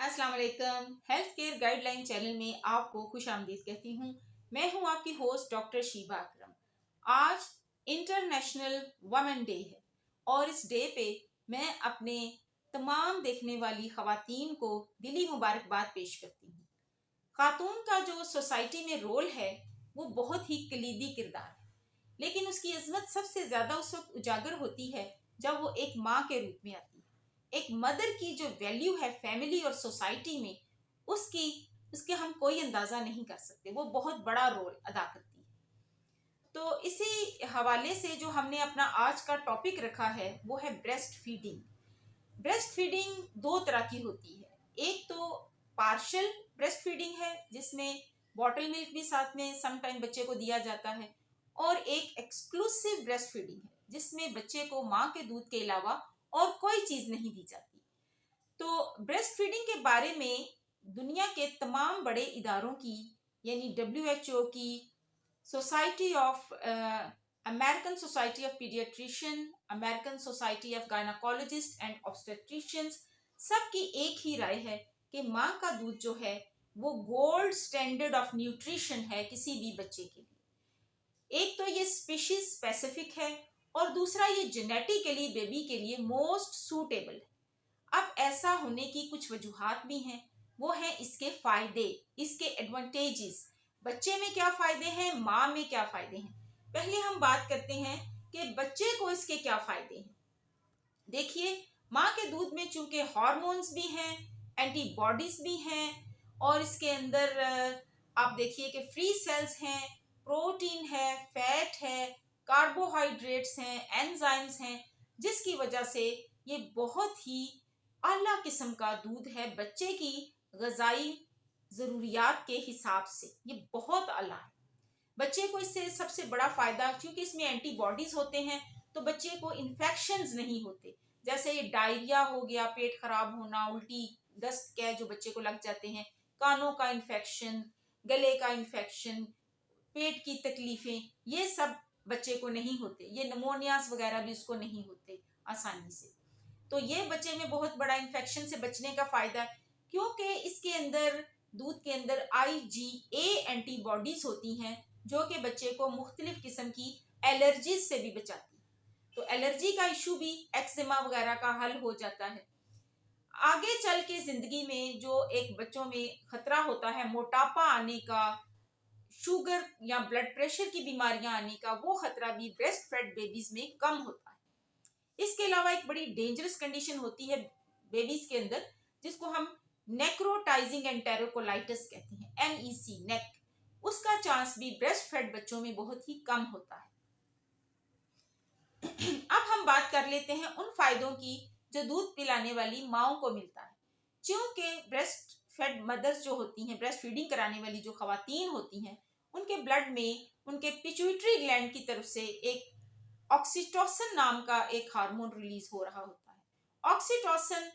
अस्सलाम वालेकुम। Health care guideline channel में आपको खुश आमदीद कहती हूँ। मैं हूँ आपकी होस्ट डॉक्टर शीबा अकरम। आज इंटरनेशनल वुमेन डे है और इस डे पे मैं अपने तमाम देखने वाली ख़वातीन को दिली मुबारकबाद पेश करती हूँ। खातून का जो सोसाइटी में रोल है वो बहुत ही कलीदी किरदार है, लेकिन उसकी इज्जत सबसे ज़्यादा उस वक्त उजागर होती है जब वो एक माँ के रूप में आती है। एक मदर की जो वैल्यू है फैमिली और सोसाइटी में, उसके हम कोई अंदाज़ा नहीं कर सकते। वो बहुत बड़ा रोल अदा करती है। तो इसी हवाले से जो हमने अपना आज का टॉपिक रखा है वो है ब्रेस्ट फीडिंग। ब्रेस्ट फीडिंग दो तरह की होती है। एक तो पार्शियल ब्रेस्ट फीडिंग है जिसमें बॉटल मिल्क भी साथ में सम टाइम बच्चे को दिया जाता है, और एक एक्सक्लूसिव ब्रेस्ट फीडिंग है जिसमें बच्चे को माँ के दूध के अलावा और कोई चीज़ नहीं दी जाती। तो ब्रेस्ट फीडिंग के बारे में दुनिया के तमाम बड़े इदारों की, यानी WHO की, society of American society of paediatrician, American society of gynaecologist and obstetricians, सबकी एक ही राय है कि माँ का दूध जो है वो गोल्ड स्टैंडर्ड ऑफ न्यूट्रिशन है किसी भी बच्चे के लिए। एक तो ये स्पीशीज स्पेसिफिक है और दूसरा ये जेनेटिकली बेबी के लिए मोस्ट सूटेबल है। अब ऐसा होने की कुछ वजूहात भी हैं, वो हैं इसके फायदे, इसके एडवांटेजेस। बच्चे में क्या फायदे हैं, माँ में क्या फायदे हैं। पहले हम बात करते हैं कि बच्चे को इसके क्या फायदे हैं। देखिए, माँ के दूध में चूंकि हार्मोन्स भी हैं, एंटीबॉडीज भी हैं, और इसके अंदर आप देखिए कि फ्री सेल्स हैं, प्रोटीन है, फैट है, कार्बोहाइड्रेट्स हैं, एंजाइम्स हैं, जिसकी वजह से ये बहुत ही आला किस्म का दूध है। बच्चे की ग़िज़ाई ज़रूरियात के हिसाब से ये बहुत आला है। बच्चे को इससे सबसे बड़ा फ़ायदा, क्योंकि इसमें एंटीबॉडीज़ होते हैं तो बच्चे को इन्फेक्शंस नहीं होते। जैसे ये डायरिया हो गया, पेट खराब होना, उल्टी, दस्त क्या जो बच्चे को लग जाते हैं, कानों का इन्फेक्शन, गले का इन्फेक्शन, पेट की तकलीफ़ें, ये सब बच्चे को नहीं होते। ये नमोनियाज वगैरह भी उसको नहीं होते आसानी से। तो ये बच्चे में बहुत बड़ा इन्फेक्शन से बचने का फ़ायदा है, क्योंकि इसके अंदर, दूध के अंदर IgA एंटीबॉडीज होती हैं जो कि बच्चे को मुख्तलिफ किस्म की एलर्जीज से भी बचाती है। तो एलर्जी का इशू भी, एक्जिमा वगैरह का हल हो जाता है। आगे चल के ज़िंदगी में जो एक बच्चों में ख़तरा होता है मोटापा आने का, शुगर या ब्लड प्रेशर की बीमारियां आने का, वो ख़तरा भी ब्रेस्ट फेड बेबीज़ में कम होता है। इसके अलावा एक बड़ी डेंजरस कंडीशन होती है बेबीज के अंदर, जिसको हम नेक्रोटाइजिंग एंटेरोकोलाइटिस कहते हैं, NEC, नेक। उसका चांस भी ब्रेस्ट फेड बच्चों में बहुत ही कम होता है। अब हम बात कर लेते हैं उन फायदों की जो दूध पिलाने वाली माओं को मिलता है। क्योंकि ब्रेस्ट फेड मदर्स जो होती हैं, ब्रेस्ट फीडिंग कराने वाली जो खवातीन होती हैं, उनके ब्लड में उनके पिट्यूटरी ग्लैंड की तरफ से एक ऑक्सीटोसिन नाम का एक हार्मोन रिलीज हो रहा होता है। ऑक्सीटोसिन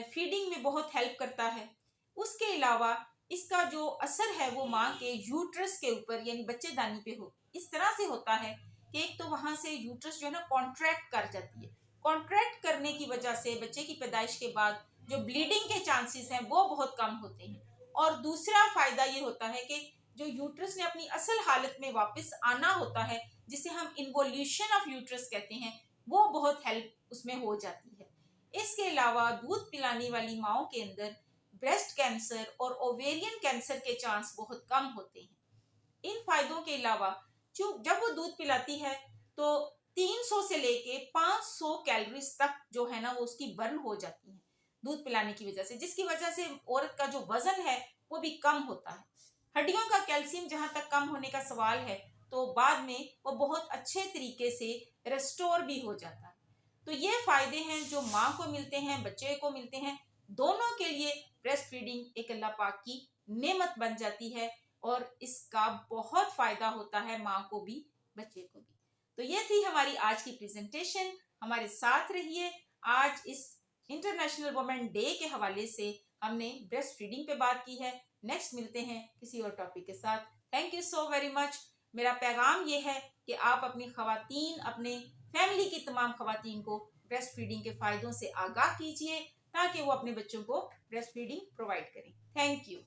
फीडिंग में बहुत हेल्प करता है। उसके अलावा इसका जो असर है वो माँ के यूट्रस के ऊपर, यानी बच्चेदानी पे हो, इस तरह से होता है कि एक तो वहां से यूट्रस जो है ना कॉन्ट्रैक्ट कर जाती है। कॉन्ट्रैक्ट करने की वजह से बच्चे की पैदाइश के बाद जो ब्लीडिंग के चांसेस हैं वो बहुत कम होते हैं। और दूसरा फायदा ये होता है कि जो यूट्रस ने अपनी असल हालत में वापस आना होता है, जिसे हम इन्वोल्यूशन ऑफ यूट्रस कहते हैं, वो बहुत हेल्प उसमें हो जाती है। इसके अलावा दूध पिलाने वाली माओं के अंदर ब्रेस्ट कैंसर और ओवेरियन कैंसर के चांस बहुत कम होते हैं। इन फायदों के अलावा जब वो दूध पिलाती है तो 300 से लेके 500 कैलोरीज तक जो है ना वो उसकी बर्न हो जाती है दूध पिलाने की वजह से, जिसकी वजह से औरत का जो वजन है वो भी कम होता है। हड्डियों का कैल्शियम जहां तक कम होने का सवाल है, तो बाद में वो बहुत अच्छे तरीके से रेस्टोर भी हो जाता है। तो ये फायदे हैं जो माँ को मिलते हैं, बच्चे को मिलते हैं। दोनों के लिए ब्रेस्ट फीडिंग एक अल्लाह पाक की नेमत बन जाती है और इसका बहुत फायदा होता है माँ को भी, बच्चे को भी। तो ये थी हमारी आज की प्रेजेंटेशन। हमारे साथ रहिए। आज इस इंटरनेशनल वुमेन डे के हवाले से हमने ब्रेस्ट फीडिंग पे बात की है। नेक्स्ट मिलते हैं किसी और टॉपिक के साथ। Thank you so very much. मेरा पैगाम ये है कि आप अपनी खवातीन, अपने फैमिली की तमाम खवातीन को ब्रेस्ट फीडिंग के फ़ायदों से आगाह कीजिए, ताकि वो अपने बच्चों को ब्रेस्ट फीडिंग प्रोवाइड करें। Thank you.